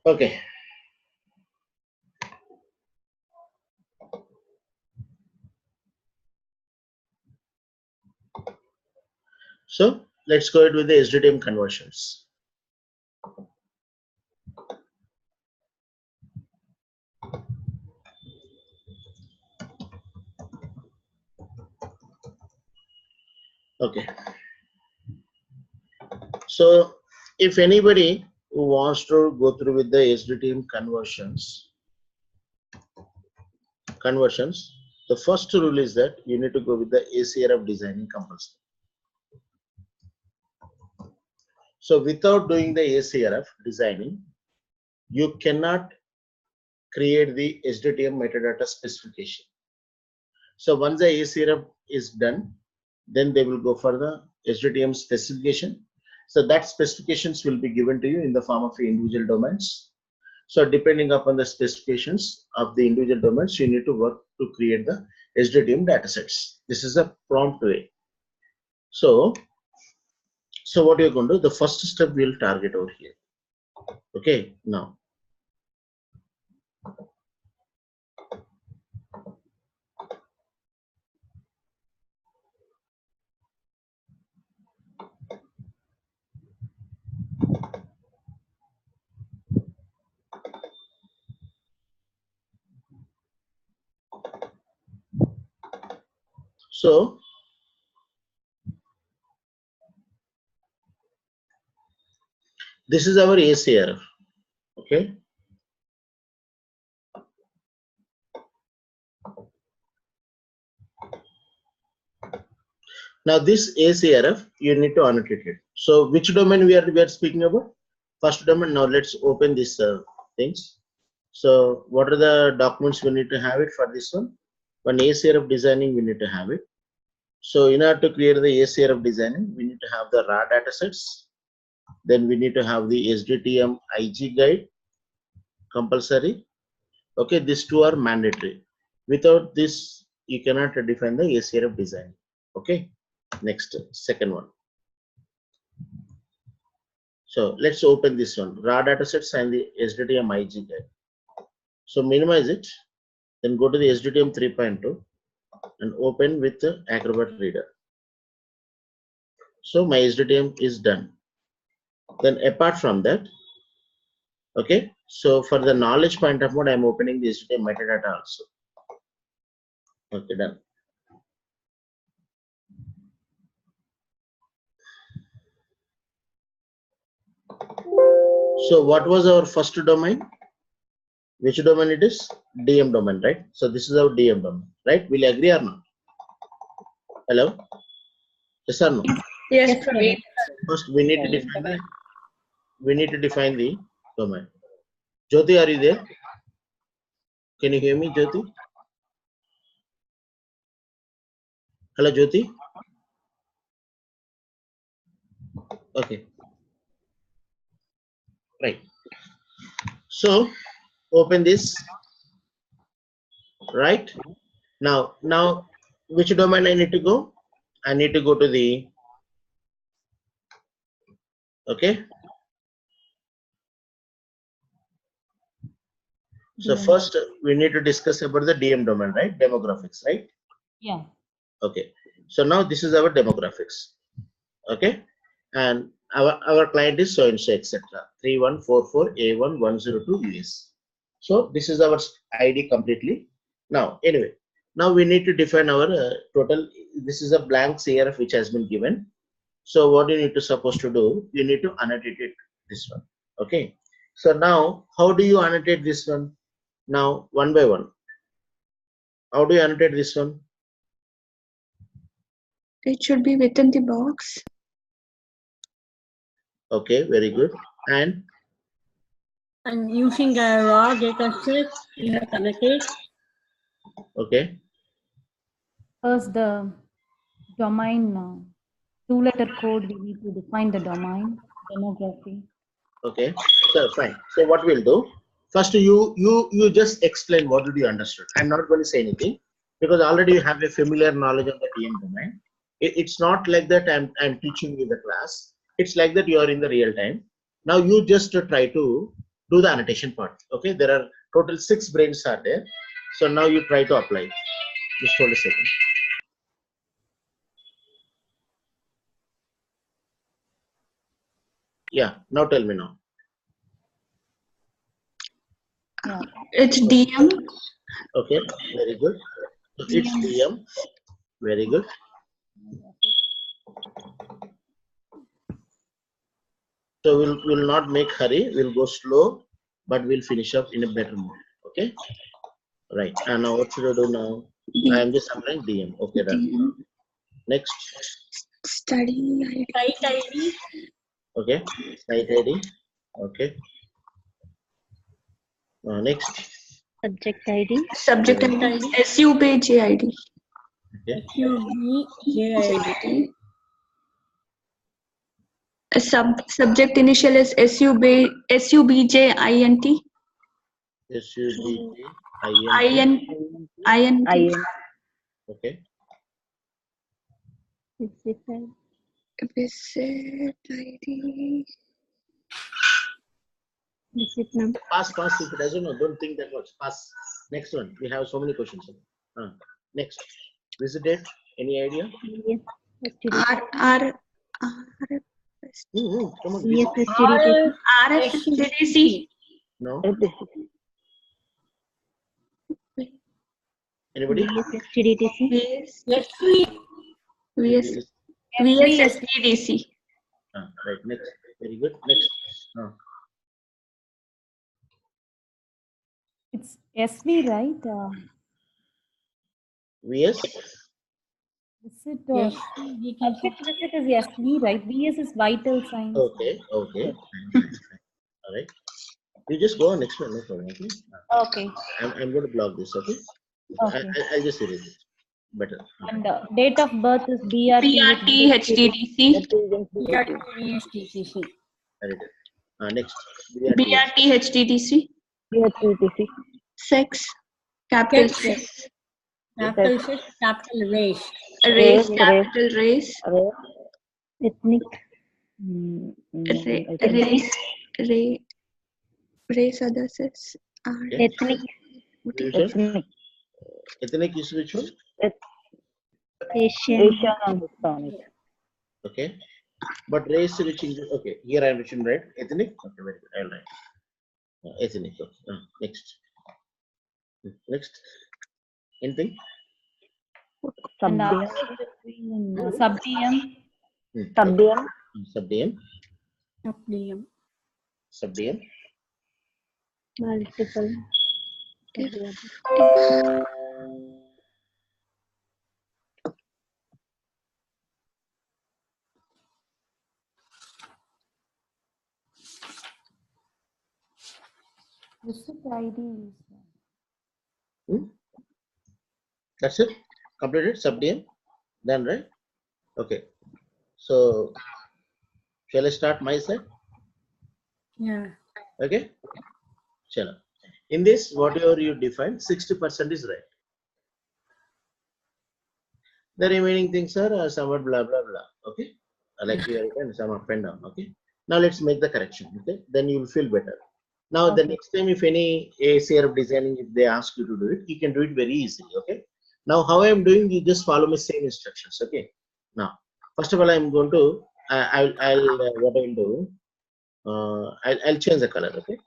Okay. So let's go ahead with the SDTM conversions. Okay. So if anybody who wants to go through with the SDTM conversions, the first rule is that you need to go with the ACRF designing compulsory. So without doing the ACRF designing, you cannot create the SDTM metadata specification. So once the ACRF is done, then they will go for the SDTM specification. So that specifications will be given to you in the form of individual domains. So depending upon the specifications of the individual domains, you need to work to create the SDTM datasets. This is a prompt way. So what you're going to do, the first step we'll target over here. Okay, now. So this is our ACRF. Okay. Now this ACRF, you need to annotate it. So which domain we are speaking about? First domain. Now let's open this things. So what are the documents we need to have it for this one? One ACRF designing we need to have it. So in order to create the ACRF designing, we need to have the raw data sets. Then we need to have the SDTM IG guide compulsory. Okay, these two are mandatory. Without this, you cannot define the ACRF design. Okay, next, second one. So let's open this one, raw datasets and the SDTM IG guide. So minimize it, then go to the SDTM 3.2 and open with the Acrobat Reader. So my SDTM is done. Then apart from that, okay, so for the knowledge point of view, I'm opening the SDTM metadata also. Okay, done. So what was our first domain? Which domain it is? DM domain, right? So this is our DM domain, right? Will you agree or not? Hello? Yes or no? Yes, Praveen. First, we need to define the domain. Jyoti, are you there? Can you hear me, Jyoti? Hello, Jyoti. Okay. Right. So open this. Right. Now, which domain I need to go? I need to go to the. Okay. So first we need to discuss about the DM domain, right? Demographics, right? Yeah. Okay. So now this is our demographics. Okay. And our client is so and so, etc. 3144A1102 US. So this is our ID completely. Now, anyway, now we need to define our total. This is a blank CRF which has been given. So what you need to supposed to do? You need to annotate it this one. Okay. So now, how do you annotate this one? Now, one by one. How do you annotate this one? It should be within the box. Okay, very good. And I'm using a raw data set in a connected. Okay. First, the domain two-letter code, we need to define the domain, demography. Okay, so fine. So what we'll do, first you just explain what did you understood. I'm not going to say anything because already you have a familiar knowledge of the DM domain. It's not like that I'm teaching you the class. It's like that you are in the real time. Now you just try to do the annotation part. Okay, there are total 6 brains are there. So now you try to apply. Just hold a second. Yeah, now tell me now. Yeah. It's DM. Okay, very good. So it's DM. Very good. So we'll not make hurry. We'll go slow, but we'll finish up in a better mood. Okay. Right. And now what should I do now? I am just applying DM. Okay, done. DM. Next. Study ID. Site ID. Okay. Site ID. Okay. Next. Subject ID. Subject ID. SUBJID. Okay. SUBJID. Subject initial is SUBJINT. SUBJIN. INT. Okay. Visit ID. number. Pass. If it doesn't know, don't think that much. Pass. Next one. We have so many questions. Next. Visit date. Any idea? Yes. R. Come on. Yes. RFSDC. No. Anybody? SDTC. VSSDDC. Right. Next. Very good. Next. It's SV, right? VS. Visit, Yes. subject visit is SV, right? VS is vital signs. Okay. All right. You just go on next one. No problem. Okay. Okay. I'm going to block this. Okay. Okay. I'll just erase it. Better. And date of birth is BRT. HDDC. BRTHDCC. Next. BRT HDDC. SDTC. Sex. Capital Sex. Capital sex, capital race. Race. Capital race. Ethnic. Race. Others is Ethnic. Ethnic is which one? Asian. Okay. But race which is okay. Here I am written right. Ethnic. Okay, very good. I'll write. Ethnic. Okay. Next. Next. Anything? And Subdiem. Subdiem. Subdiem. Subdiem. Multiple. Visit ID is That's it. Completed. Subdiem. Done, right? Okay. So shall I start my side? Yeah. Okay. Chalo. In this, whatever you define, 60% is right. The remaining things are somewhat blah blah blah. Okay. Like you have written some up and down. Okay. Now let's make the correction. Okay. Then you will feel better. Now the next time if any ACRF designing, if they ask you to do it, you can do it very easily. Okay. Now how I am doing, you just follow my same instructions. Okay. Now first of all, I am going to what I will do. I'll change the color. Okay.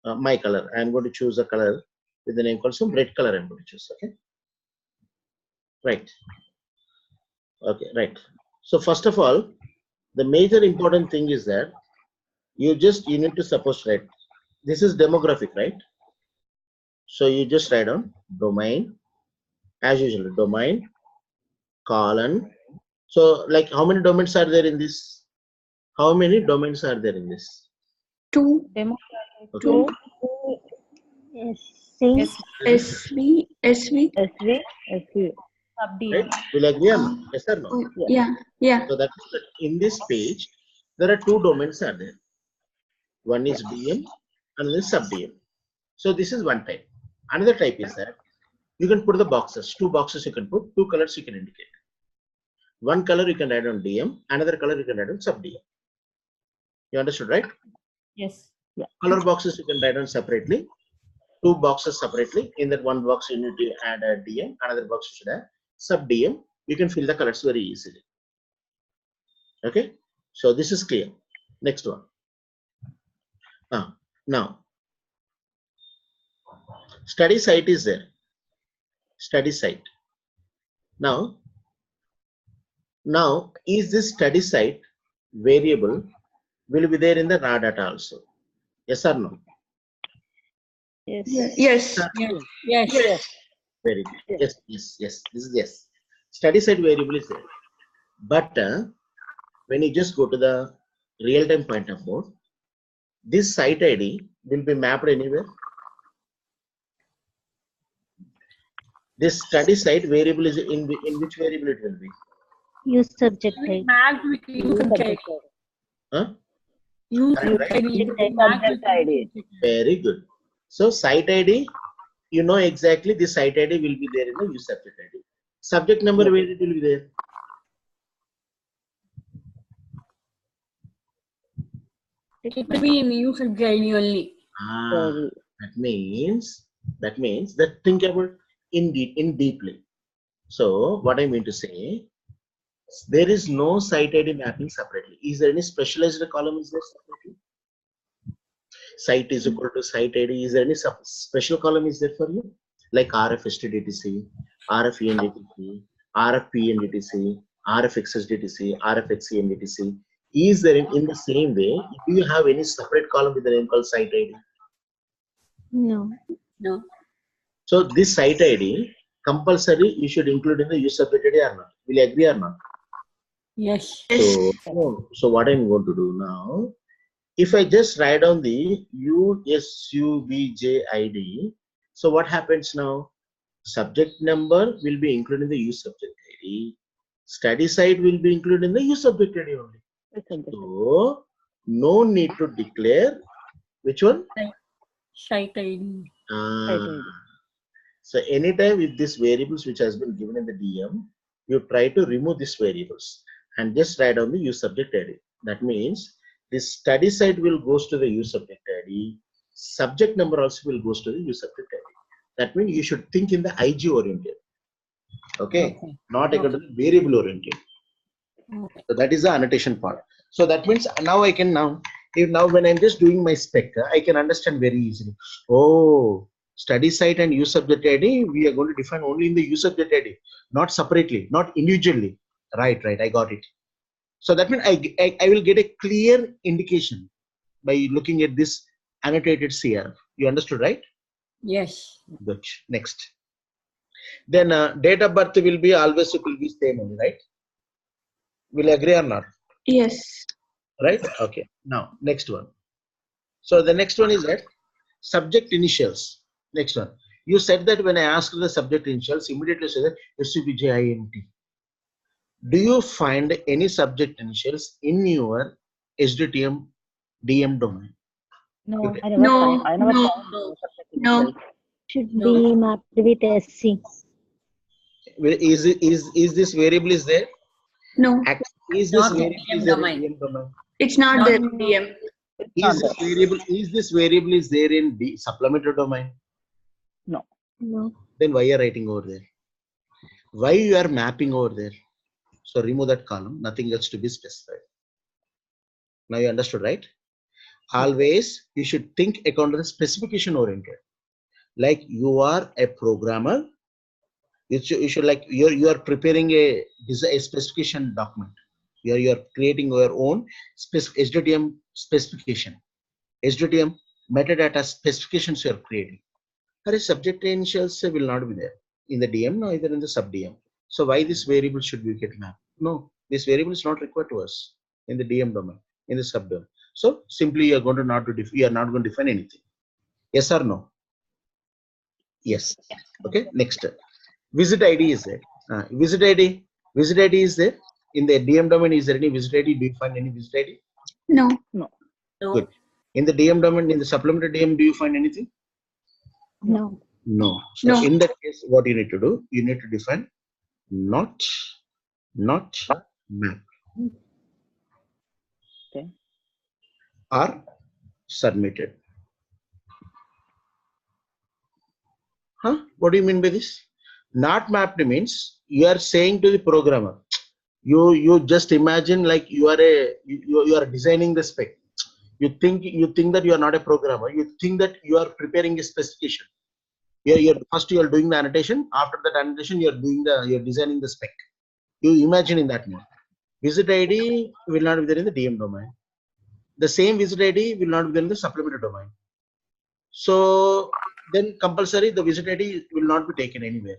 My color. I am going to choose a color with the name called some red color. I'm going to choose. Okay. Right. Okay. Right. So first of all, the major important thing is that you need to suppose right. This is demographic, right? So you just write down domain as usual. Domain colon. So like how many domains are there in this? How many domains are there in this? 2. Okay. SV. Subdiem. Right? Will agree or not? Yes or no? Yeah. So that's in this page there are 2 domains are there. One is DM and another is sub-DM. So this is one type. Another type is that you can put the boxes. 2 boxes you can put, 2 colors you can indicate. One color you can write on DM, another color you can write on sub-DM. You understood, right? Yes. Yeah. Color boxes you can write down separately. 2 boxes separately. In that one box, you need to add a DM. Another box you should add sub DM. You can fill the colors very easily. Okay. So this is clear. Next one. Now, study site is there. Study site. Now, is this study site variable will be there in the raw data also? Yes or no? Yes. Yes. Yes. Very good. Yes. This is yes. Study site variable is there. But when you just go to the real-time point of mode, this site ID will be mapped anywhere. This study site variable is in which variable it will be? Use subject ID. Mapped with use subject. Huh? Use Right? subject ID. Very good. So site ID, you know exactly this site ID will be there in the use subject ID. Subject number where it will be there? It will be in use subject ID only. That means that think about in deeply. So what I mean to say, there is no site ID mapping separately. Is there any specialized column is there separately? Site is equal to site ID. Is there any special column is there for you? Like RF SDTC, RF ENDTC, RF PNDTC, RF XSDTC, RF XENDTC. Is there in the same way, do you have any separate column with the name called site ID? No. No. So this site ID compulsory you should include in the use subject ID or not? Will you agree or not? Yes. So what I'm going to do now, if I just write down the USUBJ so what happens now? Subject number will be included in the use subject ID. Study site will be included in the use subject ID only. So no need to declare which one? Site ID. So anytime with these variables which has been given in the DM, you try to remove these variables and just write down the use subject ID. That means this study site will goes to the use subject ID. Subject number also will goes to the use subject ID. That means you should think in the IG oriented. Okay. Not according to the variable oriented. So that is the annotation part. So that means now I can now when I'm just doing my spec, I can understand very easily. Oh, study site and use subject ID, we are going to define only in the use subject ID, not separately, not individually. Right. I got it. So that means I will get a clear indication by looking at this annotated CRF. You understood, right? Yes. Good. Next. Then date of birth will be always it will be same only, right? Will you agree or not? Yes. Right? Okay. Now, next one. So the next one is that subject initials. Next one. You said that when I asked the subject initials, immediately said that SUBJINT. Do you find any subject initials in your SDTM DM domain? No. Okay. I never found No. Should be mapped with SC. Is this variable is there? No. Is this Not variable in is there domain. in DM domain? It's not there in DM. Is this variable is there in the supplementary domain? No. Then why you are writing over there? Why you are mapping over there? So remove that column, nothing else to be specified. Now you understood, right? Always you should think according to the specification oriented. Like you are a programmer, you should like you are preparing a specification document. You are creating your own SDTM specification. SDTM metadata specifications you are creating. Or subject initials will not be there in the DM, neither in the sub DM. So why this variable should be get mapped? No, this variable is not required to us in the DM domain, in the sub domain. So simply you are going to you are not going to define anything. Yes or no? Yes. Okay. Next, visit ID is there. Visit ID is there in the DM domain. Is there any visit ID? Do you find any visit ID? No. Good. In the DM domain, in the supplementary DM, do you find anything? No. No. So in that case, what you need to do, you need to define not map. Okay. Or submitted. Huh? What do you mean by this? Not mapped means you are saying to the programmer, you just imagine like you are designing the spec. You think that you are not a programmer. You think that you are preparing a specification. First you are doing the annotation. After that annotation, you're designing the spec. You imagine in that mode. Visit ID will not be there in the DM domain. The same visit ID will not be there in the supplementary domain. So then compulsory the visit ID will not be taken anywhere.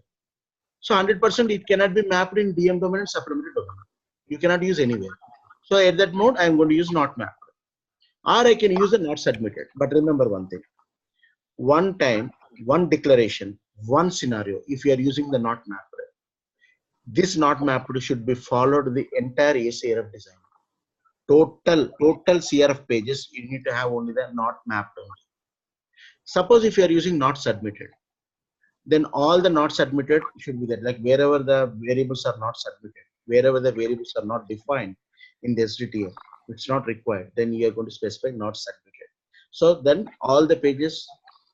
So 100% it cannot be mapped in DM domain and supplementary domain. You cannot use anywhere. So at that mode, I am going to use not mapped. Or I can use a not submitted. But remember one thing. One time, one declaration, one scenario, if you are using the not mapped, this not mapped should be followed the entire ACRF design. Total CRF pages, you need to have only the not mapped only. Suppose if you are using not submitted, then all the not submitted should be there. Like wherever the variables are not submitted, wherever the variables are not defined in the SDTM, it's not required, then you are going to specify not submitted. So then all the pages,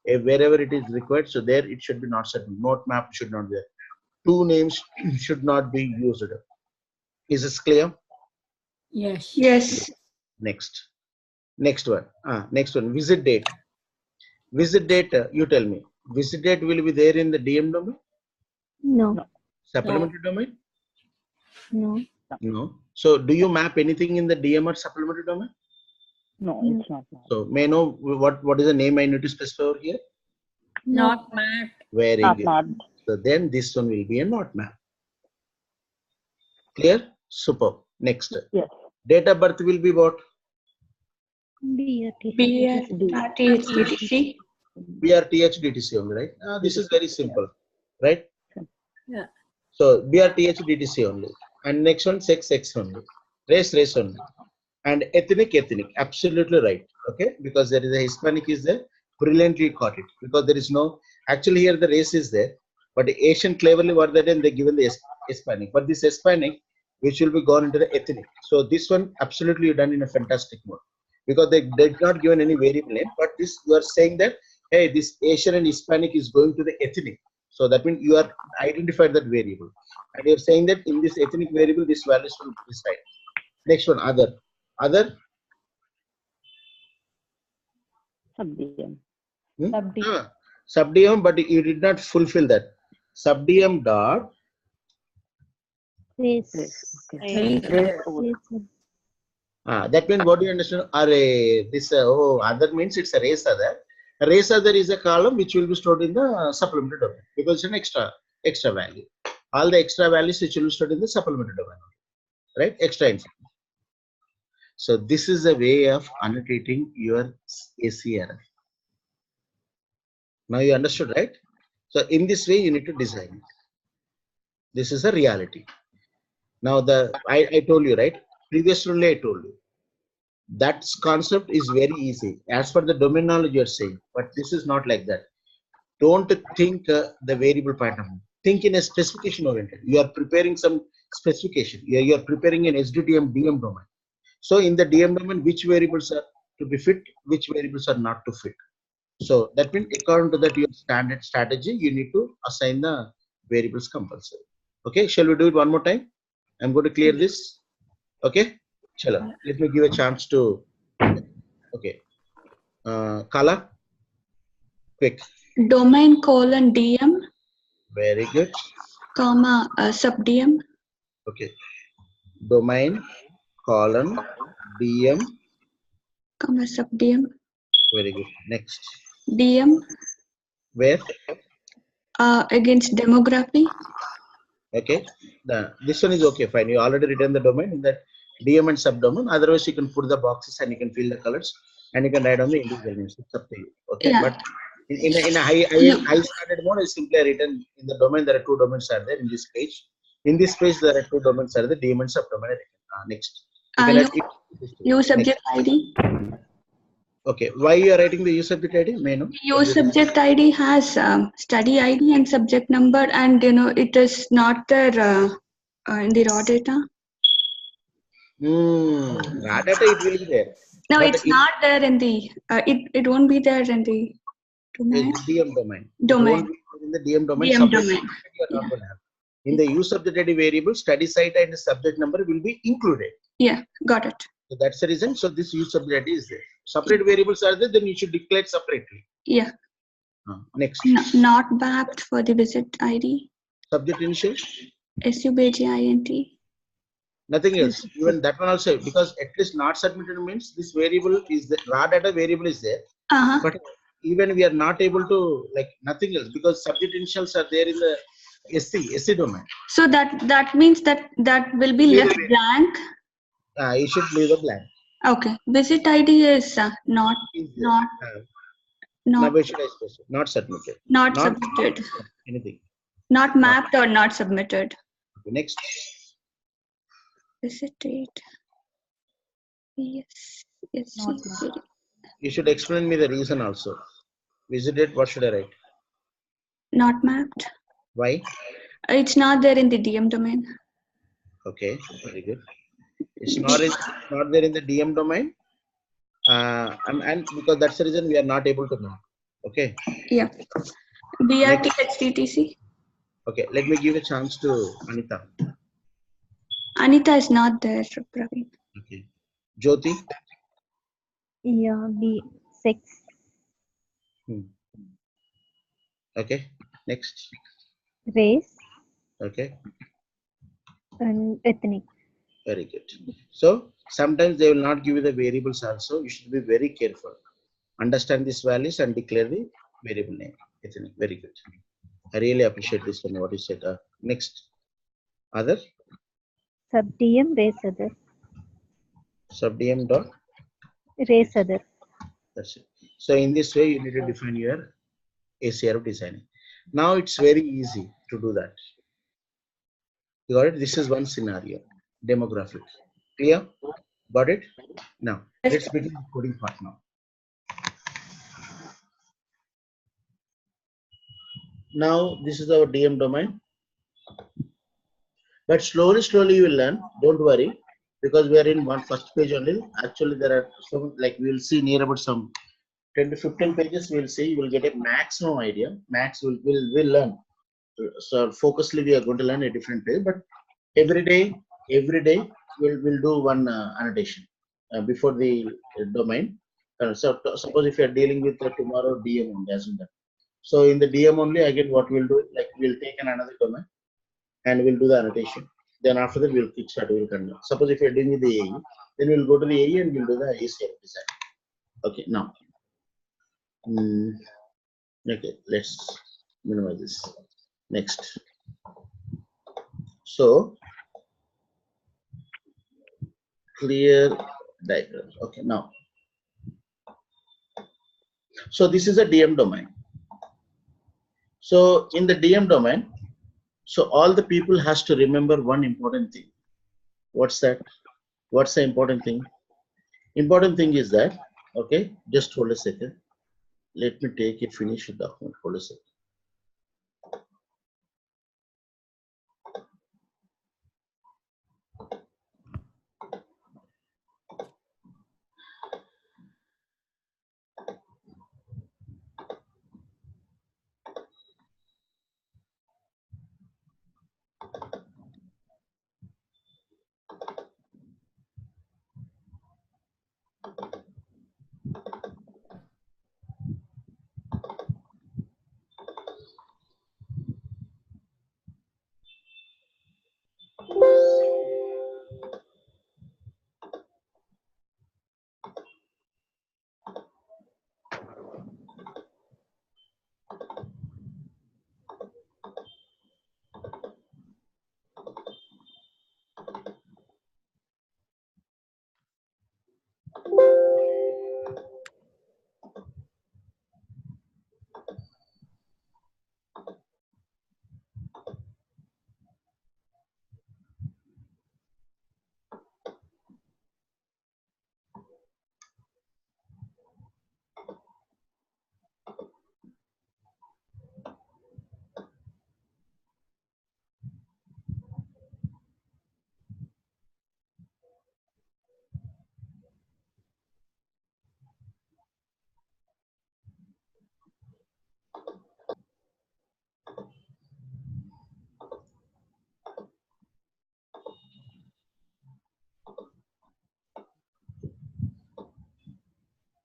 wherever it is required, so there it should be not submitted. Not mapped should not be there. Two names should not be used. Is this clear? Yes. Yes. Next one. Visit date. Visit date. You tell me. Visit date will be there in the DM domain. No. Supplementary domain. No. No. So do you map anything in the DM or supplementary domain? No, it's not. So may I know what is the name I need to specify over here? Not mapped. Very Not good. mapped. So then this one will be a not map. Clear? Super. Next. Yes. Date of birth will be what? BRTHDTC. BRTHDTC only, right? This is very simple, right? Yeah. So BRTHDTC only. And next one, sex only. Race only. And ethnic. Absolutely right. Okay? Because there is a Hispanic is there. Brilliantly caught it. Because there is no, actually here the race is there. But the Asian cleverly what they did, they given the Hispanic. But this Hispanic, which will be gone into the ethnic. So this one absolutely done in a fantastic mode. Because they did not given any variable name. But this you are saying that, hey, this Asian and Hispanic is going to the ethnic. So that means you are identified that variable. And you're saying that in this ethnic variable, this values will be decided. Next one, other. Sub-DM. Sub-DM. Sub-DM, but you did not fulfill that. Sub-DM dot. Race. Race. That means what do you understand? This other means it's a race other. A race other is a column which will be stored in the supplementary domain because it's an extra value. All the extra values which will be stored in the supplementary domain, right? Extra information. So this is a way of annotating your ACRF. Now you understood, right? So in this way you need to design it. This is a reality. Now I told you, right? Previously I told you that concept is very easy as per the domain knowledge you are saying, but this is not like that. Don't think the variable point of view. Think in a specification oriented. You are preparing some specification. You are preparing an SDTM DM domain. So in the DM domain, which variables are to be fit, which variables are not to fit. So that means according to that your standard strategy, you need to assign the variables compulsory. Okay, shall we do it one more time? I'm going to clear this. Okay, Chala, let me give a chance to. Okay, Kala, quick. Domain : DM, Very good. comma sub-DM. Okay, domain : DM, comma sub-DM. very good. Next, DM where? against demography. Okay, this one is okay, fine. You already written the domain in that DM and subdomain. Otherwise, you can put the boxes and you can fill the colors and you can write on the individual names. It's up to you. Okay, Yeah. but in a high standard mode, is simply written in the domain. There are two domains are there in this page. In this page, there are two domains are the DM and subdomain. Next, you can add Use subject ID. Okay, why you are writing the use subject ID? May I know? Use subject ID has study ID and subject number, and it is not there in the raw data. Raw data it will be there. No, But it's not there in the, it won't be there in the domain. in the DM domain. Domain. It won't be in the DM domain. DM Separate domain. you are not going to have. In the use of the data variable, study site and subject number will be included. Yeah, got it. So that's the reason. So this use of the data is there. Separate variables are there, then you should declare separately. Yeah. Next. Not mapped for the visit ID. Subject initial. SUBJINT. Nothing else. Even that one also, because at least not submitted means this variable is the raw data variable is there. But even we are not able to like nothing else because subject initials are there in the SC domain. So that means that will be left blank. You should leave the blank. Okay. Visit ID is not Now where should I specify? Not submitted. Not submitted. Anything. Not mapped or not submitted. Okay, next. Visit date. Yes. Not mapped. You should explain me the reason also. Visit date, what should I write? Not mapped. Why? It's not there in the DM domain. Okay, very good. It's not there in the DM domain. And because that's the reason we are not able to map. Okay. Yeah. BRT HTTC. Okay, let me give a chance to Anita. Anita is not there, Praveen. Okay. Jyoti. Yeah, B6. Okay. Next. Race Okay. and ethnic. Very good. So sometimes they will not give you the variables also. You should be very careful. Understand these values and declare the variable name. Ethnic. Very good. I really appreciate this one. What you said. Next. Other. Sub-DM race other. Sub-DM dot. Race other. That's it. So in this way, you need to define your ACR of designing. Now it's very easy to do that. You got it? This is one scenario. Demographic. Clear? Got it? Now, let's begin the coding part now. Now, this is our DM domain. But slowly you will learn. Don't worry. Because we are in one first page only. Actually, there are some, like we will see near about some 10 to 15 pages. We will see. You will get a maximum idea. Max will learn. So focusedly we are going to learn a different page. But every day we'll do one annotation before the domain. So suppose if you are dealing with tomorrow DM only as in that. So in the DM only again what we'll do, like we'll take another domain and we'll do the annotation. Then after that we'll kickstart, we'll continue. Suppose if you're doing with the AE, then we'll go to the AE and we'll do the ACR design. Okay, now. Okay, let's minimize this. Next. So clear diagram. Okay, now. So this is a DM domain. So in the DM domain, so all the people has to remember one important thing. What's that? What's the important thing? Important thing is that, okay, just hold a second. Let me take a finished document. Hold a second.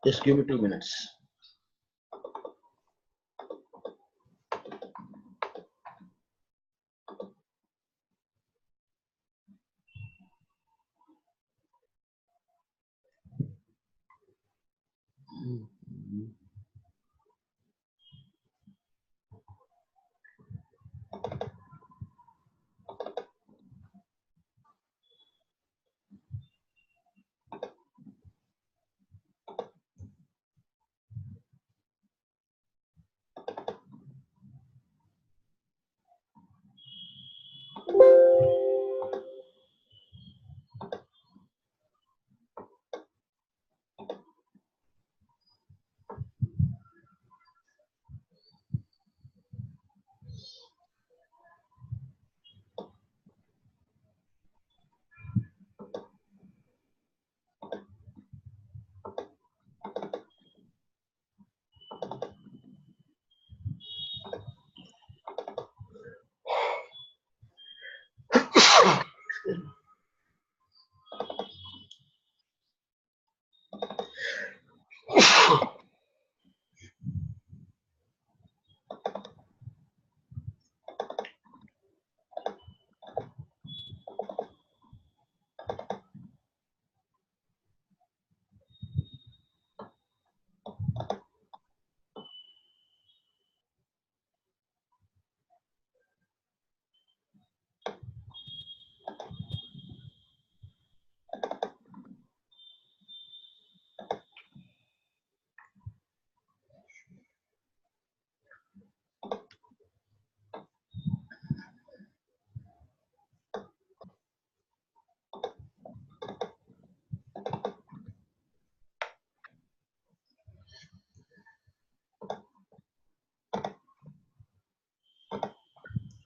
Just give me 2 minutes.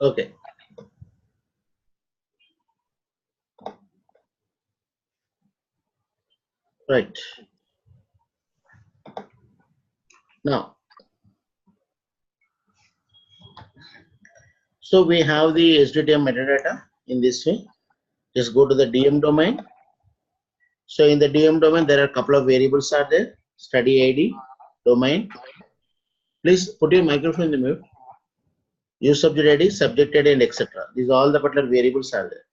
Okay. Right. Now, so we have the SDTM metadata in this way. Just go to the DM domain. So in the DM domain, there are a couple of variables are there. Study ID, domain. Please put your microphone in the mute. Use subject ID, and etc. These all the particular variables are there.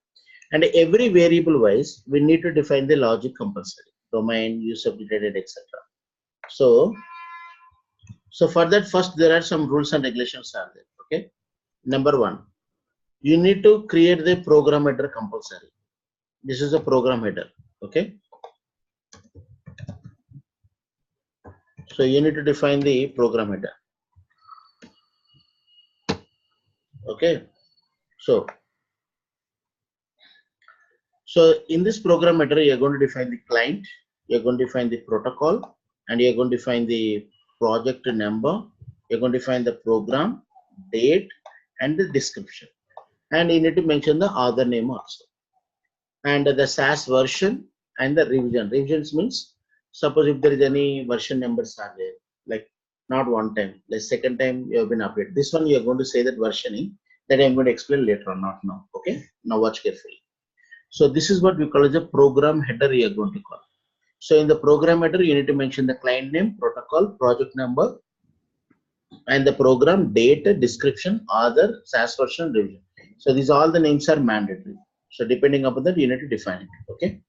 And every variable wise, we need to define the logic compulsory. Domain, use subject ID, etc. So for that, first there are some rules and regulations are there. Okay. Number one, you need to create the program header compulsory. This is a program header. Okay. So you need to define the program header. Okay. So in this program header, you're going to define the client, you're going to define the protocol, and you're going to define the project number, you're going to define the program, date, and the description. And you need to mention the author name also. And the SAS version and the revision. Revisions means, suppose if there is any version numbers are there, like not one time, like second time you have been updated. This one you are going to say that versioning, that I'm going to explain later on, not now. Okay, now watch carefully. So this is what we call as a program header you are going to call. So in the program header, you need to mention the client name, protocol, project number, and the program, date, description, author, SAS version, revision. So these all the names are mandatory. So depending upon that, you need to define it. Okay.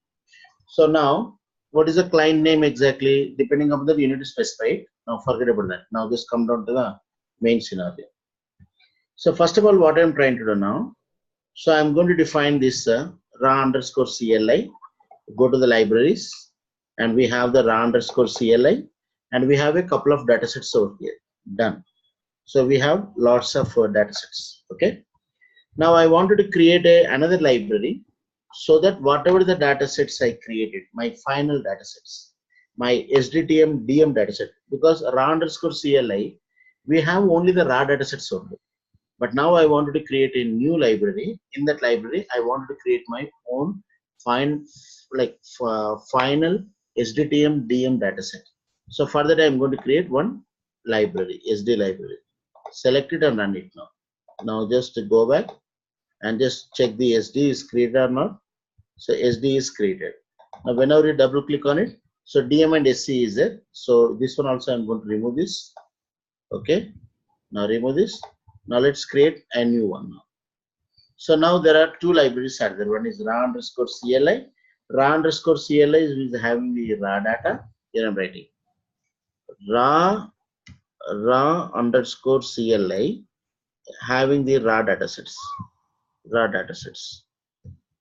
So now, what is the client name exactly? Depending upon that, you need to specify it. Now forget about that. Now just come down to the main scenario. So first of all, what I'm trying to do now. So I'm going to define this raw_CLI. Go to the libraries, and we have the raw_CLI, and we have a couple of datasets over here. Done. So we have lots of datasets. Okay. Now I wanted to create another library so that whatever the datasets I created, my final datasets, my SDTM DM dataset, because raw_CLI, we have only the raw datasets only. But now I wanted to create a new library. In that library, I wanted to create my own final SDTM DM dataset. So for that, I'm going to create one library, SD library. Select it and run it now. Now just go back and just check the SD is created or not. So SD is created. Now whenever you double click on it, So DM and SC is there. So this one also I'm going to remove this. Okay. Now remove this. Now let's create a new one now. So now there are two libraries are there. One is raw_CLI. Raw_CLI is having the raw data. Here I'm writing raw_CLI having the raw data sets.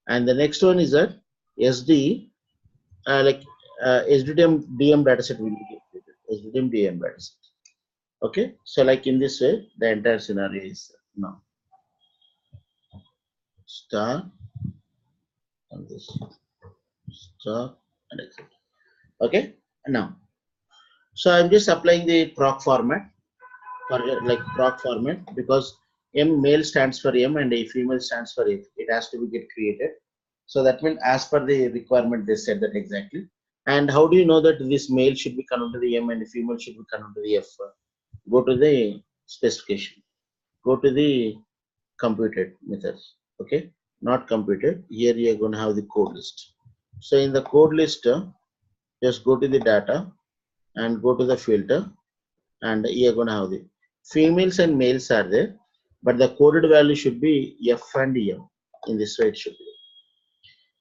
And the next one is that SD SDTM DM dataset will be created. SDTM DM dataset. Okay, so like in this way, the entire scenario is now star and this star and etc. Okay, and now so I'm just applying the proc format for like proc format because M male stands for M and A female stands for F. It has to be get created. So that means as per the requirement they said that exactly. And how do you know that this male should be converted to the M and the female should be converted to the F? Go to the specification. Go to the computed methods. Okay, not computed. Here you are going to have the code list. So in the code list, just go to the data and go to the filter, and you are going to have the females and males are there, but the coded value should be F and M. In this way it should be.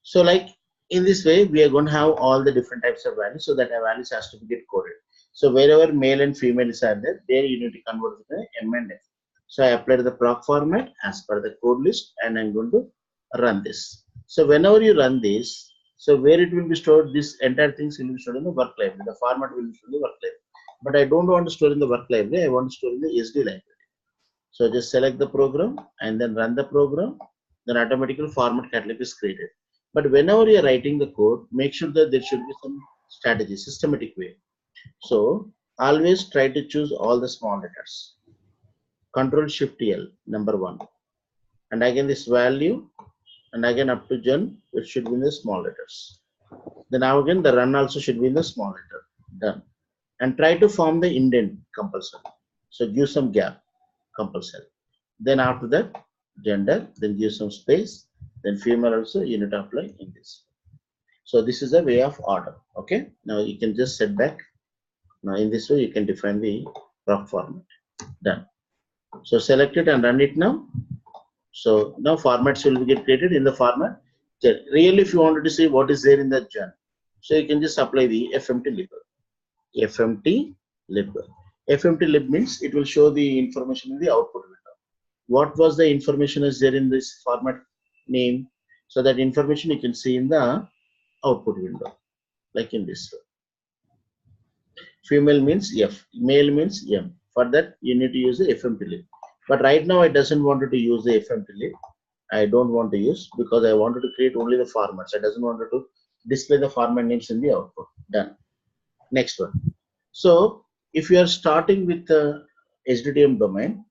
So like in this way we are going to have all the different types of values, so that our values has to be get coded. So wherever male and females are there, you need to convert to the M and F. So I applied the proc format as per the code list, and I'm going to run this. So whenever you run this, so where it will be stored, this entire things will be stored in the work library. The format will be stored in the work library. But I don't want to store in the work library. I want to store in the SD library. So just select the program and then run the program. Then automatically format catalog is created. But whenever you are writing the code, make sure that there should be some strategy, systematic way. So always try to choose all the small letters. Control-Shift-L, number 1. And again this value, and again up to gen, it should be in the small letters. Then now again the run also should be in the small letter. Done. And try to form the indent compulsory. So give some gap compulsory. Then after that, gender, then give some space. Then female also you need to apply in this. So this is a way of order. Okay. Now you can just set back. Now in this way you can define the proc format. Done. So select it and run it now. So now formats will get created in the format. Really, if you wanted to see what is there in the gen, so you can just apply the fmt lib. fmt lib means it will show the information in the output window. What was the information is there in this format name? So that information you can see in the output window, like in this way. Female means F, male means M. For that you need to use the fmt lib. But right now I doesn't want to use the fmt lib. I don't want to use because I wanted to create only the formats. I doesn't want to display the format names in the output. Done. Next one. So if you are starting with the SDTM domain,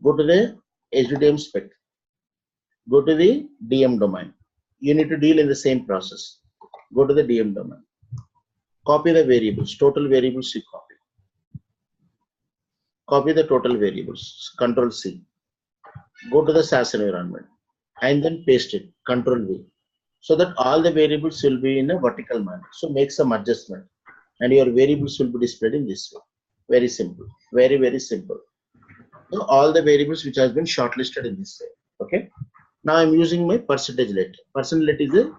go to the SDTM spec. Go to the DM domain. You need to deal in the same process. Go to the DM domain. Copy the variables. Total variables you copy. Copy the total variables. Control C. Go to the SAS environment and then paste it. Control V. So that all the variables will be in a vertical manner. So make some adjustment and your variables will be displayed in this way. Very simple. Very, very simple. So all the variables which has been shortlisted in this way. Okay. Now I'm using my percentage let. Percentage let is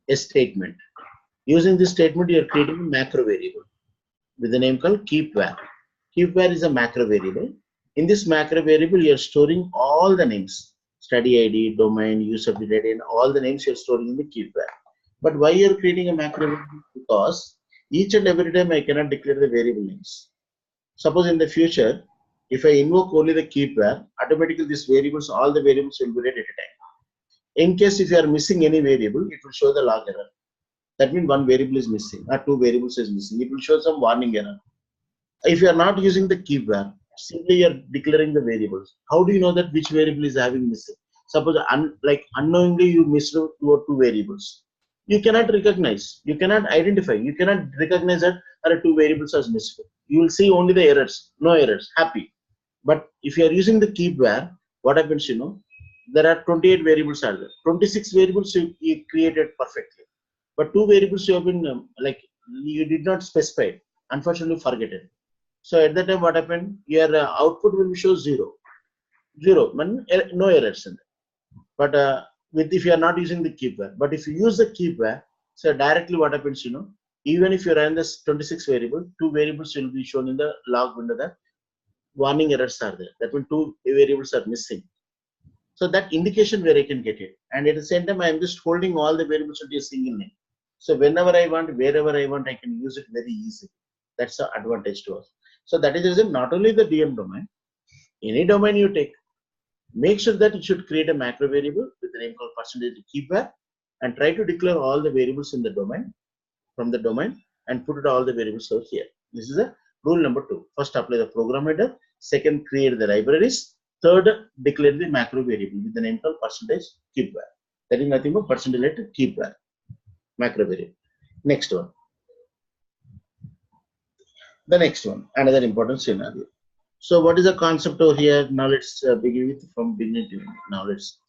a statement. Using this statement, you are creating a macro variable with the name called keepVar. KeepVar is a macro variable. In this macro variable, you are storing all the names, study ID, domain, user ID, and all the names you are storing in the keepVar. But why you are creating a macro variable? Because each and every time I cannot declare the variable names. Suppose in the future, if I invoke only the keepVar, automatically these variables, all the variables will be read at a time. In case if you are missing any variable, it will show the log error. That means one variable is missing or two variables is missing. It will show some warning error. If you are not using the keepVar, simply you are declaring the variables. How do you know that which variable is having missing? Suppose unknowingly you missed two or two variables. You cannot recognize, you cannot identify, you cannot recognize that there are two variables as missing. You will see only the errors, no errors, happy. But if you are using the keepVar, what happens, you know, there are 28 variables are there. 26 variables you created perfectly. But two variables you have been you did not specify it. Unfortunately, forget it. So at that time, what happened? Your output will show 0. 0, no errors in there. But with if you are not using the keepware, but if you use the keepware, so directly what happens, even if you run this 26 variable, 2 variables will be shown in the log window that warning errors are there. That means 2 variables are missing. So that indication where I can get it. And at the same time, I am just holding all the variables into a single name. So whenever I want, wherever I want, I can use it very easily. That's the advantage to us. So that is the reason not only the DM domain, any domain you take, make sure that it should create a macro variable with a name called percentage keepware and try to declare all the variables in the domain from the domain and put it all the variables over here. This is a rule number 2. First, apply the program header. Second, create the libraries. Third, declare the macro variable with the name called percentage keepware. That is nothing but percentage keepware macro variable. Next one. The next one, another important scenario. So what is the concept over here? Now let's begin with from beginning to end. Now let's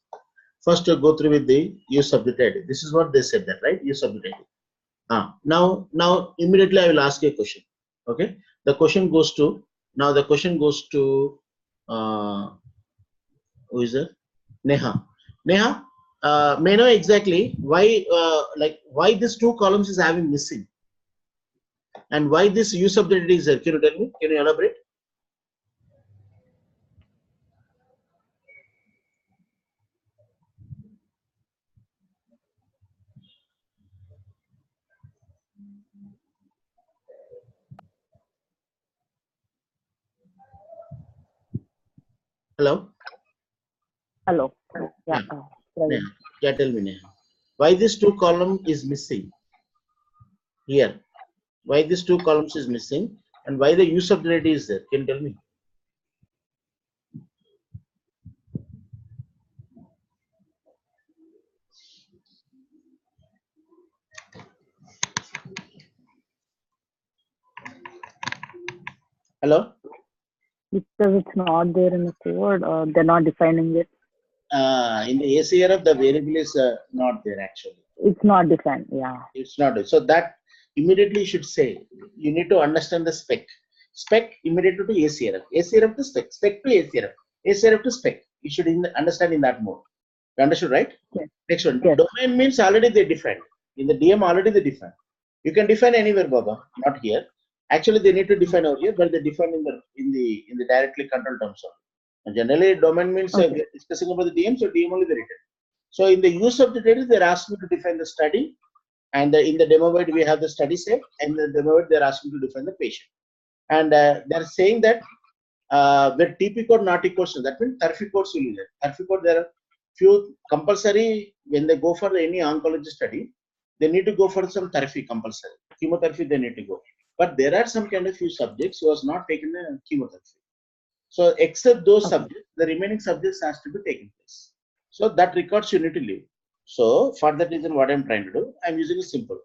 first go through with the use subject ID. This is what they said that, right? Use subject ID. Now immediately I will ask you a question. Okay. The question goes to who is there? Neha. Neha, may I know exactly why why these 2 columns is having missing? And why this use subject ID is there? Can you tell me? Can you elaborate? Hello? Hello. Yeah. Neha. Yeah, tell me, Neha. Why this 2 column is missing here? Why this 2 columns is missing and why the use of the is there? Can you tell me? Hello? Because it's not there in the code, they're not defining it. In the ACRF, the variable is not there actually. It's not defined, yeah. It's not. So that immediately should say, you need to understand the spec. Spec immediately to ACRF. ACRF to spec. Spec to ACRF. ACRF to spec. You should understand in that mode. You understood, right? Yes. Next one. Yes. Domain means already they defined. In the DM already they defined. You can define anywhere, Baba. Not here. Actually, they need to define over here, but they define in the directly control terms only. And generally, domain means discussing about the DM, so DM only the written. So in the use of the data, they're asking to define the study, and in the demo void we have the study set, and the demo void they're asking to define the patient. And they're saying that where TP code not equals to, that means therapy codes will be there. Therapy code, there are few compulsory when they go for any oncology study, they need to go for some therapy compulsory. Chemotherapy they need to go. But there are some kind of few subjects who has not taken a chemotherapy. So except those subjects, the remaining subjects has to be taken place. So that records you need to leave. So for that reason, what I'm trying to do, I'm using a simple.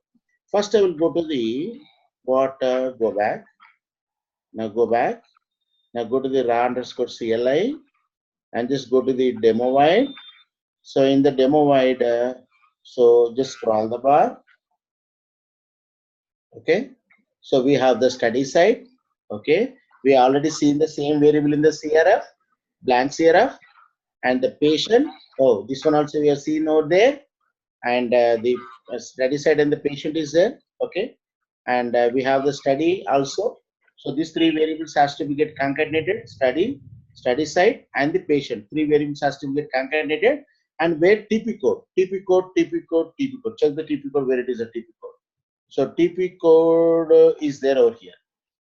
First, I will go to the go back. Now go back. Now go to the raw underscore CLI and just go to the demo wide. So in the demo wide, so just scroll the bar. Okay. So we have the study site. Okay. We already seen the same variable in the CRF, blank CRF, and the patient. Oh, this one also we have seen over there. And the study site and the patient is there. Okay. And we have the study also. So these 3 variables has to be get concatenated: study site, and the patient. 3 variables has to be get concatenated. And where TP code. Check the TP code where it is a TP code. So TP code is there over here.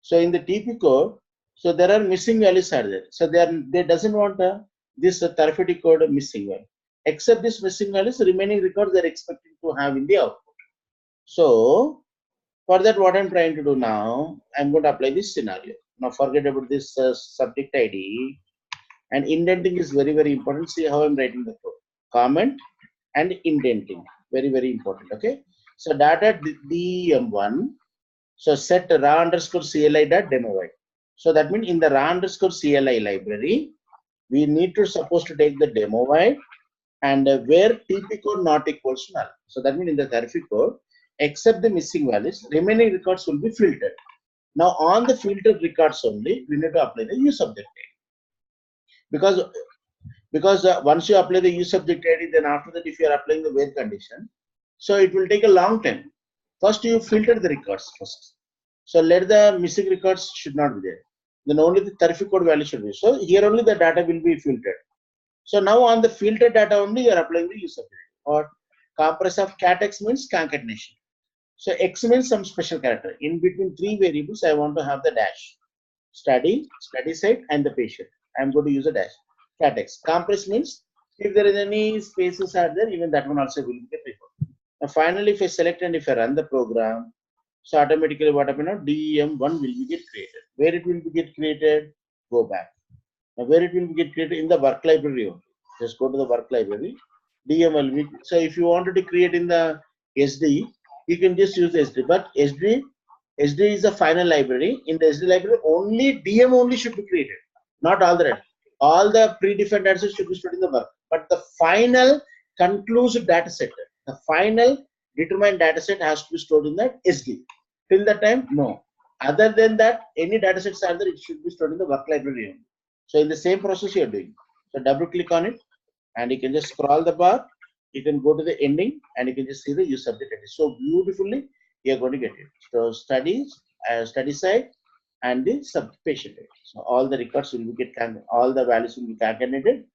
So in the TP code, so there are missing values are there. So they doesn't want this therapeutic code missing value. Except this missing values, the remaining records they're expecting to have in the output. So for that, what I'm trying to do now, I'm going to apply this scenario. Now forget about this subject ID, and indenting is very, very important. See how I'm writing the code. Comment and indenting, very, very important. Okay. So data DM1. So set raw underscore CLI dot demo wide. So that means in the raw underscore CLI library, we need to supposed to take the demo wide and where TP code not equals to null. So that means in the therapy code, except the missing values, remaining records will be filtered. Now on the filtered records only, we need to apply the use subject ID. Because once you apply the use subject ID, then after that, if you are applying the where condition, so it will take a long time. First, you filter the records first. So let the missing records should not be there. Then only the terrific code value should be. So here only the data will be filtered. So now on the filtered data only, you are applying the use subject ID. Or compress of cat x means concatenation. So x means some special character. In between three variables, I want to have the dash. Study site, and the patient. I am going to use a dash. Cat x. Compress means if there is any spaces are there, even that one also will get recorded. Now finally, if I select and if I run the program, so automatically what happened now, DEM1 will be get created. Where it will be get created? Go back. Now where it will be get created? In the work library only. Just go to the work library. DEM will be. So if you wanted to create in the SD, you can just use SD. But SD is the final library. In the SD library, only DEM only should be created. Not all the rest. All the predefined data sets should be stored in the work. But the final conclusive data set, the final determined data set has to be stored in the SD. Till that time, no. Other than that, any data sets are there, it should be stored in the work library only. So in the same process you are doing. So double click on it and you can just scroll the bar. You can go to the ending and you can just see the use subject ID. So beautifully you are going to get it. So study site and the patient ID. So all the records will be all the values will be concatenated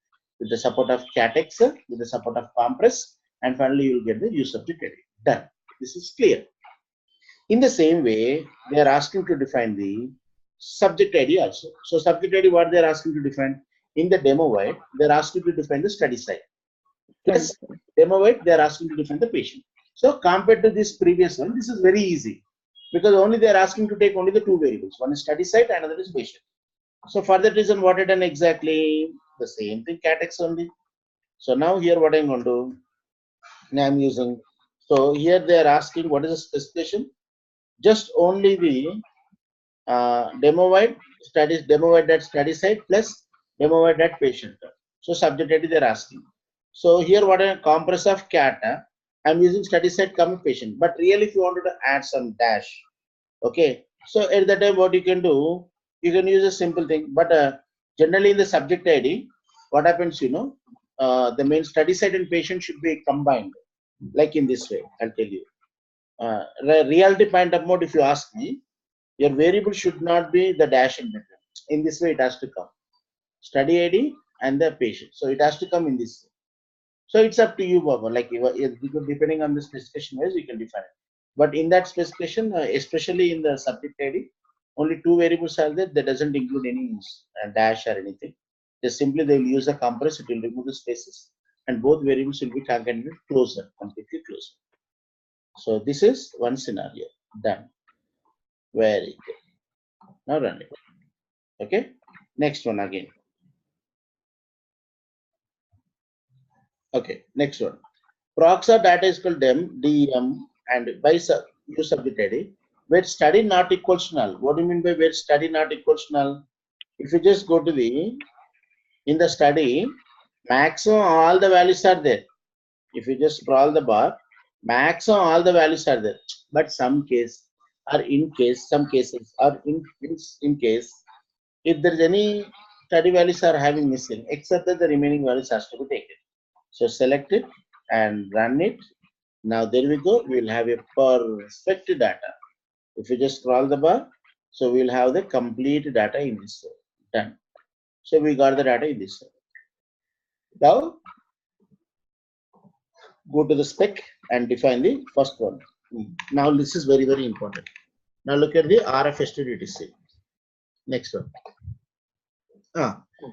with the support of cat x, with the support of compress, and finally you will get the use subject ID. Done. This is clear. In the same way, they are asking to define the subject ID also. So subject ID, what they are asking to define in the demo void, they are asking to define the study site. Plus demo void, they are asking to define the patient. So compared to this previous one, this is very easy because only they are asking to take only the two variables. One is study site, another is patient. So for that reason, what I done exactly the same thing, cat x only. So now here what I'm going to do, now I'm using. So here they are asking what is the specification? Just only the demo void that study site plus demo void that patient. So subject ID they are asking. So here what a compress of cat, I'm using study site comma patient. But really, if you wanted to add some dash, okay. So at that time, what you can do, you can use a simple thing. But generally in the subject ID, what happens, the main study site and patient should be combined, like in this way. I'll tell you. Reality point of mode, if you ask me, your variable should not be the dash in between. In this way, it has to come. Study ID and the patient. So it has to come in this way. So it's up to you, Baba. Like depending on the specification wise, you can define it. But in that specification, especially in the subject ID, only two variables are there. That doesn't include any dash or anything. Just simply they will use a compress. It will remove the spaces, and both variables will be concatenated closer, completely closer. So this is one scenario done. Very good. Now run it. Okay. Next one again. Okay. Next one. Proxa data is called DEM, and by use subject ID. Where study not equals to null. What do you mean by where study not equals to null? If you just go to in the study, maximum all the values are there. If you just scroll the bar, maximum all the values are there. But some case or in case, some cases or in case, if there is any study values are having missing, except that the remaining values has to be taken. So select it and run it. Now there we go. We will have a perfect data. If you just scroll the bar, so we will have the complete data in this. Done. So we got the data in this. Now go to the spec and define the first one. Now this is very, very important. Now look at the RF SDTC. Next one.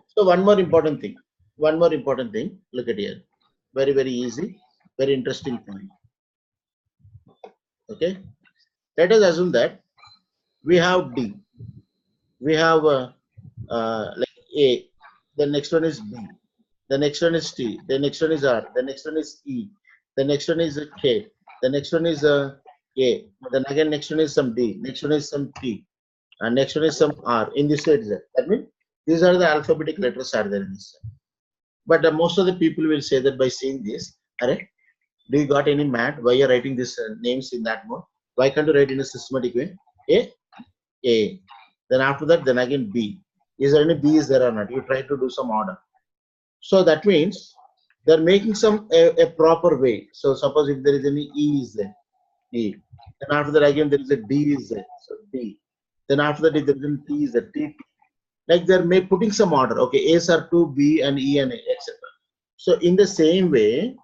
So one more important thing. Look at here. Very, very easy. Very interesting point. Okay. Let us assume that we have D. We have like A. The next one is B. The next one is T. The next one is R. The next one is E. The next one is K. The next one is A. Then again next one is some D. Next one is some T. And next one is some R. In this way, that means these are the alphabetic letters are there in this. But most of the people will say that by seeing this, Do you got any mad? Why you're writing these names in that mode? Why can't you write in a systematic way? A. Then after that, then again B. Is there any B is there or not? You try to do some order. So that means they're making some a proper way. So suppose if there is any E is there, E. Then after that again there is a D is there, so D. Then after that if there is a T is there, T. Like they're putting some order. Okay, A's are 2, B and E and A, etc. So in the same way,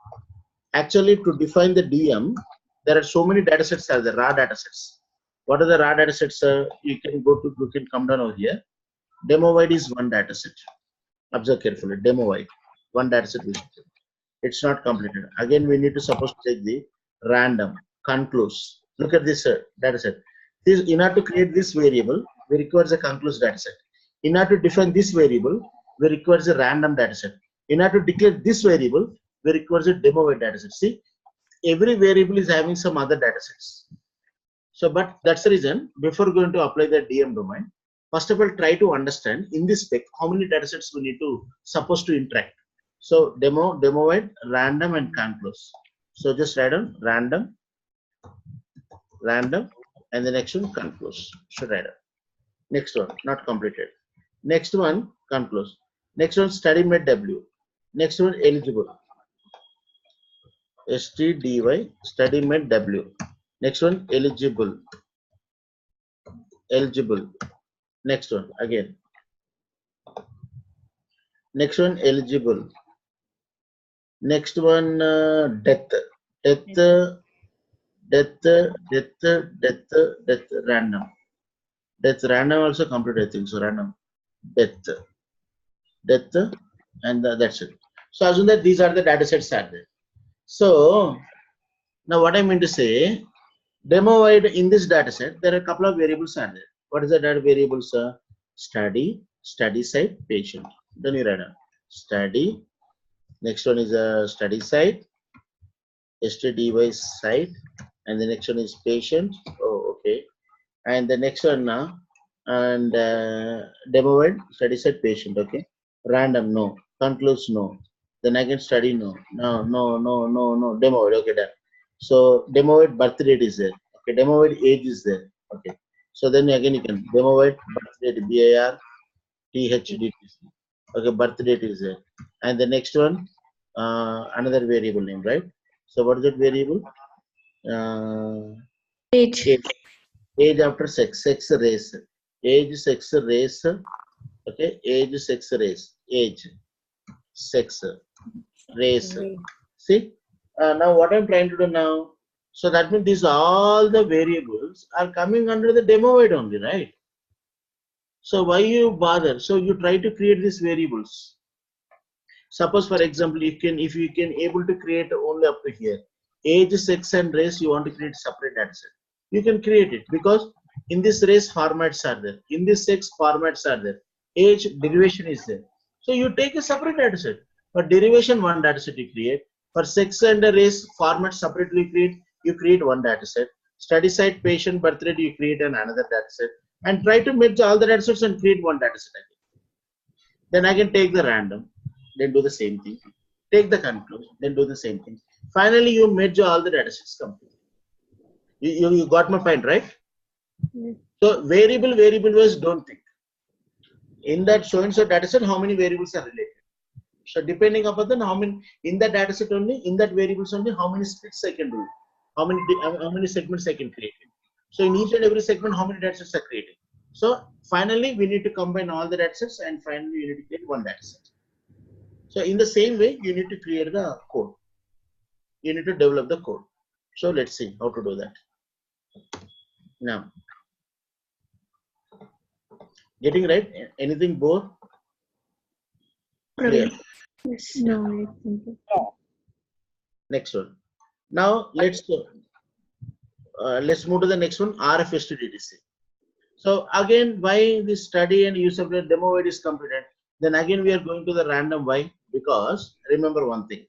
actually to define the DM, there are so many data sets are the raw data sets. What are the raw data sets? You can come down over here. Demo wide is one data set. Observe carefully. Demo wide, one data set. It's not completed. Again, we need to suppose to take the random concluse. Look at this data set. This, in order to create this variable, we require a concluse data set. In order to define this variable, we require a random data set. In order to declare this variable, we require a demo wide data set. See, every variable is having some other data sets. So, but that's the reason before going to apply the DM domain, first of all, try to understand in this spec how many data sets we need to supposed to interact. So, demo wide, random, and concluse. So, just write down random, and the next one concluse. Should write down. Next one, not completed. Next one, concluse. Next one, study made W. Next one, eligible. STDY, study made W. Next one, eligible. Next one, again. Next one, eligible. Next one, death, random. Death, random also complete, I think so. Random, death, and that's it. So assume that these are the data sets are there. So now what I mean to say, demo wide in this data set, there are a couple of variables are there. What is the data variables? Study site, patient. Then you write down study. Next one is a study site, STDY site, and the next one is patient. Oh, okay. And the next one now, and demo wide study site patient. Okay. Random, no. Concluse, no. Then again study, no. No. Demo wide, okay, done. So demo wide birth date is there. Okay. Demo wide age is there. Okay. So then again you can demo wide birth date, BAR THDTC. Okay, birth date is there. And the next one, another variable name, right? So what is that variable? Age. Age after sex, race. Age, sex, race. Okay, age, sex, race. Age, sex, race. See, now what I'm trying to do now. So that means these all the variables are coming under the demo wide only, right? So why you bother? So you try to create these variables. Suppose, for example, if you can able to create only up to here, age, sex, and race, you want to create separate data set. You can create it because in this race formats are there, in this sex formats are there, age derivation is there. So you take a separate data set. For derivation, one data set you create. For sex and race format separately you create one data set. Study site, patient, birth rate, you create another data set. And try to merge all the data sets and create one data set again. Then I can take the random, then do the same thing. Take the conclusion, then do the same thing. Finally, you merge all the data sets completely. You got my point, right? Yes. So variable wise, don't think. In that so and so data set, how many variables are related? So depending upon that, how many in that data set only, in that variables only, how many splits I can do? How many segments I can create? So in each and every segment, how many data sets are created? So finally, we need to combine all the data sets, and finally, you need to create one data set. So in the same way, you need to create the code. You need to develop the code. So let's see how to do that. Now, getting right? Anything bore? Clear. Yes. No, it's simple. Next one. Now let's move to the next one. RFSTDTC. So again, why this study and use of the demo wide is completed? Then again, we are going to the random. Why? Because remember one thing.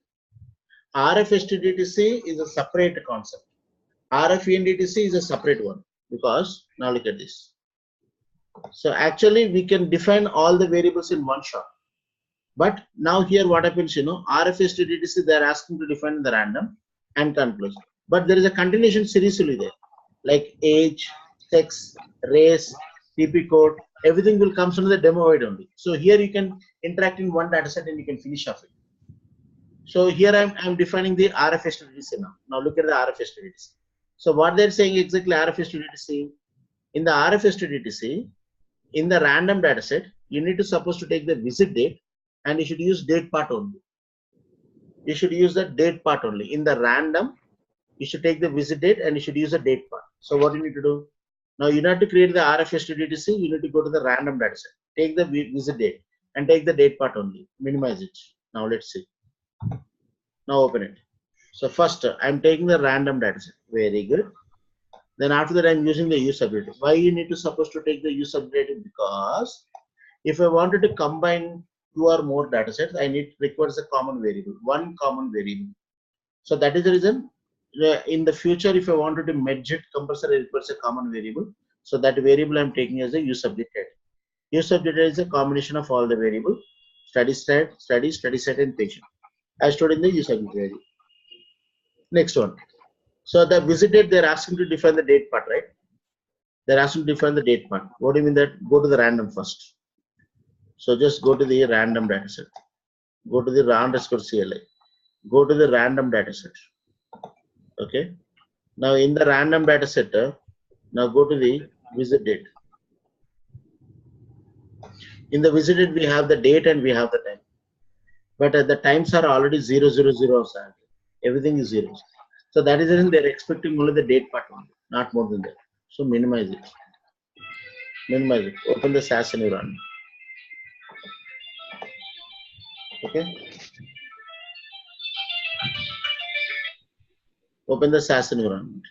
RFSTDTC is a separate concept. RFENDTC is a separate one because now look at this. So actually, we can define all the variables in one shot. But now here what happens, RFSTDTC, they are asking to define the random, and concludes. But there is a continuation series only there, like age, sex, race, TP code, everything will come from the demo void only. So here you can interact in one data set and you can finish off it. So here I'm defining the RFS to DDC now. Now look at the RFS to DDC. So what they're saying exactly RFS to DDC, in the RFS to DDC, in the random data set, you need to suppose to take the visit date and you should use date part only. You should use the date part only. In the random, you should take the visit date and you should use the date part. So what you need to do? Now you need to create the RFS to DDC, you need to go to the random data set. Take the visit date and take the date part only. Minimize it. Now let's see. Now open it. So first I'm taking the random data set. Very good. Then after that I'm using the use subject. Why you need to suppose to take the use subject? Because if I wanted to combine 2 or more data sets, I requires a common variable, one common variable. So that is the reason in the future, if I wanted to merge it, compulsory requires a common variable. So that variable I'm taking as a use subject head. Use subject head is a combination of all the variables, study set, and patient, as stored in the use subject variable. Next one. So the visit date, they're asking to define the date part, right? They're asking to define the date part. What do you mean that? Go to the random first. So just go to the random data set. Go to the round_CLI. Go to the random data set. Okay. Now in the random data set, now go to the visit date. In the visit date, we have the date and we have the time. But the times are already 0, 0, 0. Everything is zeros. So that is the reason they're expecting only the date part only, not more than that. So minimize it. Minimize it. Open the SAS environment. Okay. Open the SAS environment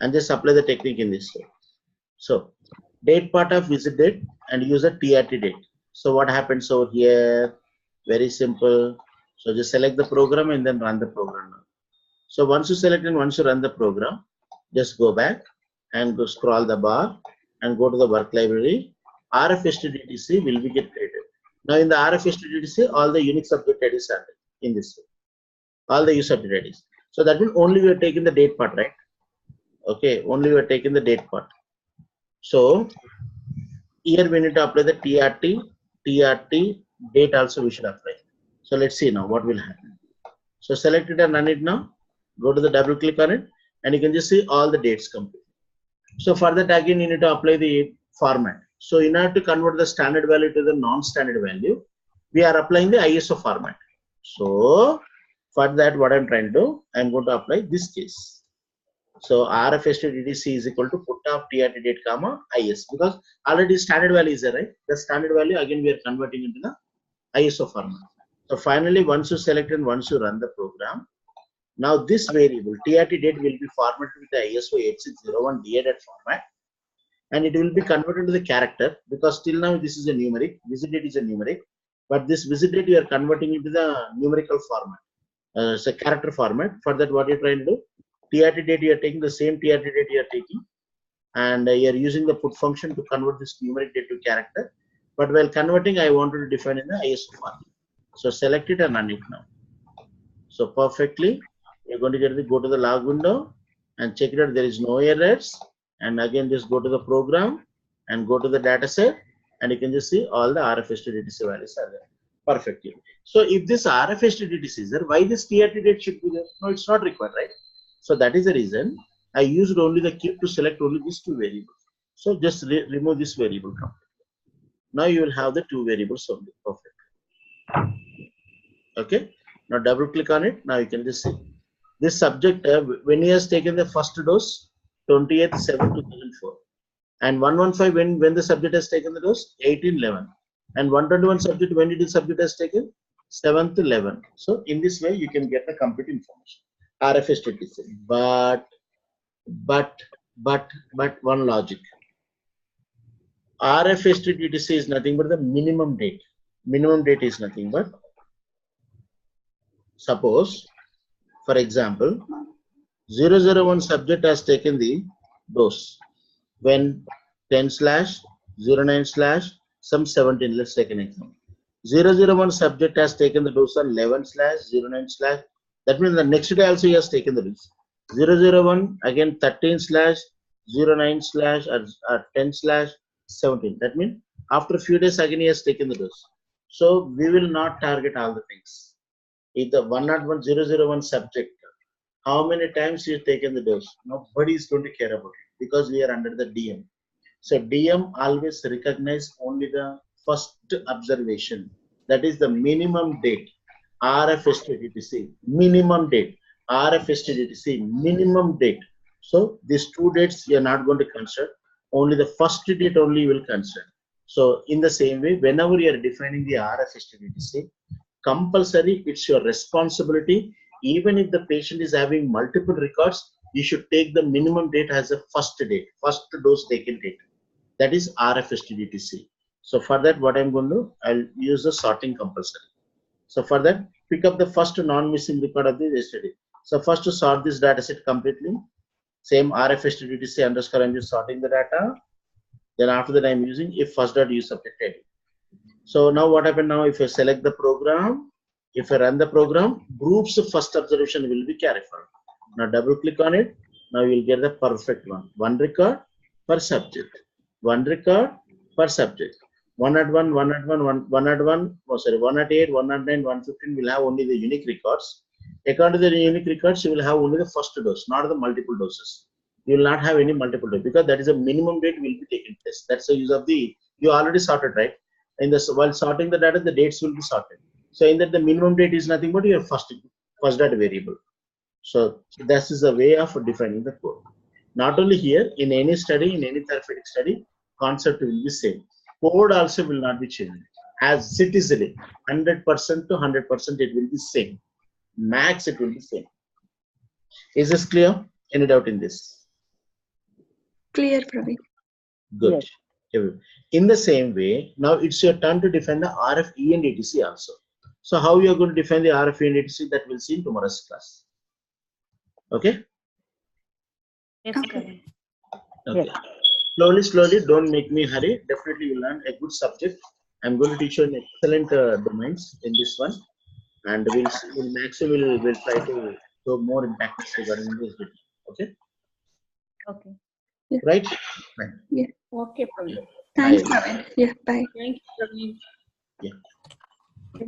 and just apply the technique in this way. So date part of visit date and use a TRT date. So what happens over here? Very simple. So just select the program and then run the program now. So once you select and once you run the program, just go back and go scroll the bar and go to the work library. RFS to DDC will be get created. Now in the RFS to DDC, all the unique subject IDs are in this way. All the use subject IDs. So that means only we are taking the date part, right? Okay, only we are taking the date part. So here we need to apply the TRT date also we should apply. So let's see now what will happen. So select it and run it now. Go to the double click on it and you can just see all the dates complete. So for that again you need to apply the format. So in order to convert the standard value to the non-standard value, we are applying the ISO format. So for that what I'm trying to do, I'm going to apply this case. So RFS to DDC is equal to put of TRT date comma IS, because already standard value is there, right? The standard value again we are converting into the ISO format. So finally once you select and once you run the program, now this variable TRT date will be formatted with the ISO 8601 DA format and it will be converted to the character, because till now this is a numeric, visit date is a numeric, but this visit date you are converting into the numerical format. It's a character format. For that what you're trying to do, TRT date you are taking the same TRT date you are taking and you are using the put function to convert this numeric date to character, but while converting I wanted to define in the ISO format. So select it and run it now. So perfectly you're going to go to the log window and check it out, there is no errors, and again just go to the program and go to the data set and you can just see all the RFS to DDC values are there perfectly. So if this RFS to DDC is there, why this TRT date should be there? No, it's not required, right? So that is the reason I used only the keep to select only these two variables. So just remove this variable completely. Now you will have the two variables only. Perfect. Okay. Now double click on it. Now you can just see this subject when he has taken the first dose 28/7/2004 and 115 when the subject has taken the dose 18/11 and 121 subject when did the subject has taken 7/11. So in this way you can get the complete information. RFS to DDC. But one logic. RFS to DDC is nothing but the minimum date. Minimum date is nothing but, suppose for example 001 subject has taken the dose when 10/09/ some 17, let's take an example. 001 subject has taken the dose on 11/09/ That means the next day also he has taken the dose. 001 again 13/09/ or 10/17. That means after a few days again he has taken the dose. So we will not target all the things. If the 101/001 subject, how many times you have taken the dose? Nobody is going to care about it because we are under the DM. So DM always recognize only the first observation. That is the minimum date. RFSTDTC, minimum date. RFSTDTC, minimum date. So these two dates you are not going to consider. Only the first date only you will consider. So in the same way, whenever you are defining the RFSTDTC, compulsory, it's your responsibility. Even if the patient is having multiple records, you should take the minimum date as a first date, first dose taken date. That is RFSTDTC. So for that, what I'm going to do, I'll use the sorting compulsory. So for that, pick up the first non-missing record of the yesterday. So first to sort this data set completely. Same RFSTDTC underscore, I'm just sorting the data. Then after that, I'm using if first dot use subject ID. So now what happened now, if I select the program, if I run the program, groups of first observation will be carried forward. Now double click on it. Now you will get the perfect one. One record per subject. One record per subject. 101, 101, 101, oh sorry, 108, 109, 115 will have only the unique records. According to the unique records, you will have only the first dose, not the multiple doses. You will not have any multiple dose because that is a minimum date will be taken place. That's the use of the, you already sorted, right? In this, while sorting the data, the dates will be sorted. So in that the minimum date is nothing but your first data variable. So this is a way of defining the code. Not only here, in any study, in any therapeutic study, concept will be same. Code also will not be changed. As it is 100% to 100%, it will be same. Max, it will be same. Is this clear? Any doubt in this? Clear, Praveen. Good. In the same way, now it's your turn to define the RFE and ETC also. So how you are going to define the RFE and ETC, that we'll see in tomorrow's class. Okay? Yes, Okay. Praveen. Okay. Slowly, don't make me hurry. Definitely you learn a good subject. I'm going to teach you an excellent domains in this one. And we'll try to show more impact regarding this video. Okay? Okay. Right? Yeah. Okay, Praveen. Thanks, Bye. Praveen. Yeah, bye. Thank you, Praveen. Yeah.